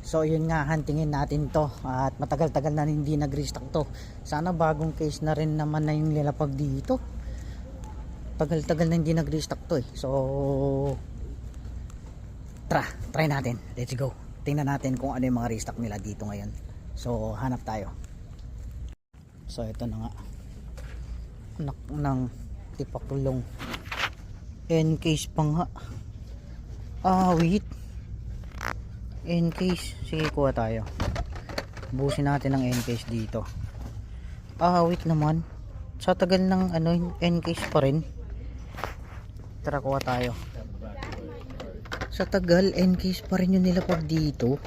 So yun nga, huntingin natin to at matagal-tagal na hindi nag-restock to. Sana bagong case na rin naman na yung nilapag dito. Tagal-tagal na hindi nag-restock to eh. So try natin. Let's go. Tingnan natin kung ano yung mga restock nila dito ngayon. So hanap tayo. So ito na nga. Anak ng tipakulong. N-case pa nga. Wait. N-case. Sige, kuha tayo. Busin natin ang N-case dito. Wait naman. Sa tagal ng N-case pa rin. Tara, kuha tayo. Sa tagal, N-case pa rin yung nilapag dito.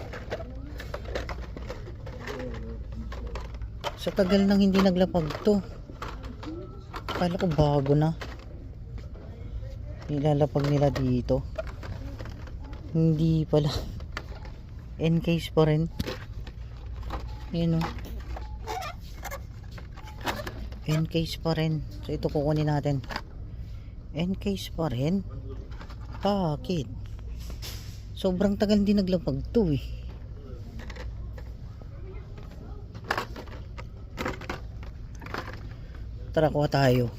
Sa tagal nang hindi naglapag to. Akala ko bago na. Nilalapag nila dito. Hindi pala. N-case pa rin. Ayan o. N-case pa rin. So ito kukunin natin. N-case pa rin. Bakit? Sobrang tagal din naglapag to eh. Tara, kuha tayo.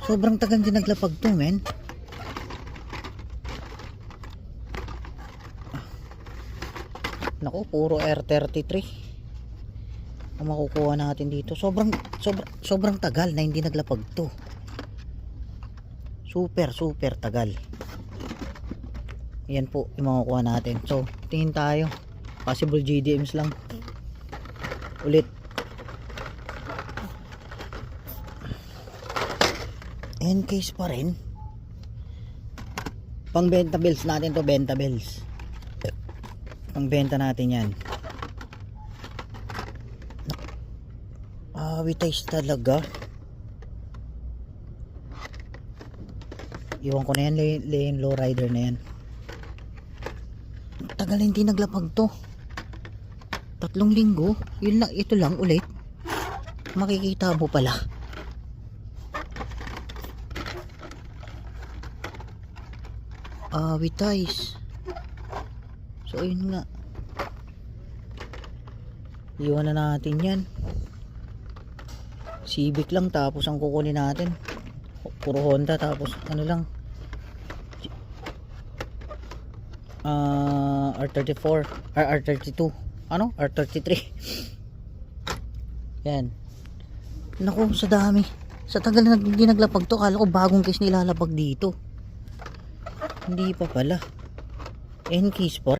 Sobrang tagal din naglapag to, men. Naku, puro R33 ang makukuha natin dito. Sobrang tagal na hindi naglapag to. Super tagal. Yan po yung makukuha natin. So tingin tayo, possible GDMs lang ulit. N-case pa rin. Pang benta bills natin to, benta bills. Pang benta natin yan. Witais talaga. Iwan ko na yan, lane low rider na yan. Tagal hindi naglapag to. 3 linggo. Yun lang, ito lang ulit. Makikita mo pala. Witais. So yun nga. Iwan na natin yan. Civic lang tapos ang kukunin natin. Puro Honda tapos ano lang. R34, R32. Ano? R33. Yan. Naku, sa dami. Sa tagal na hindi naglapag to. Kala ko bagong case nilalapag dito. Hindi pa pala. N-case pa.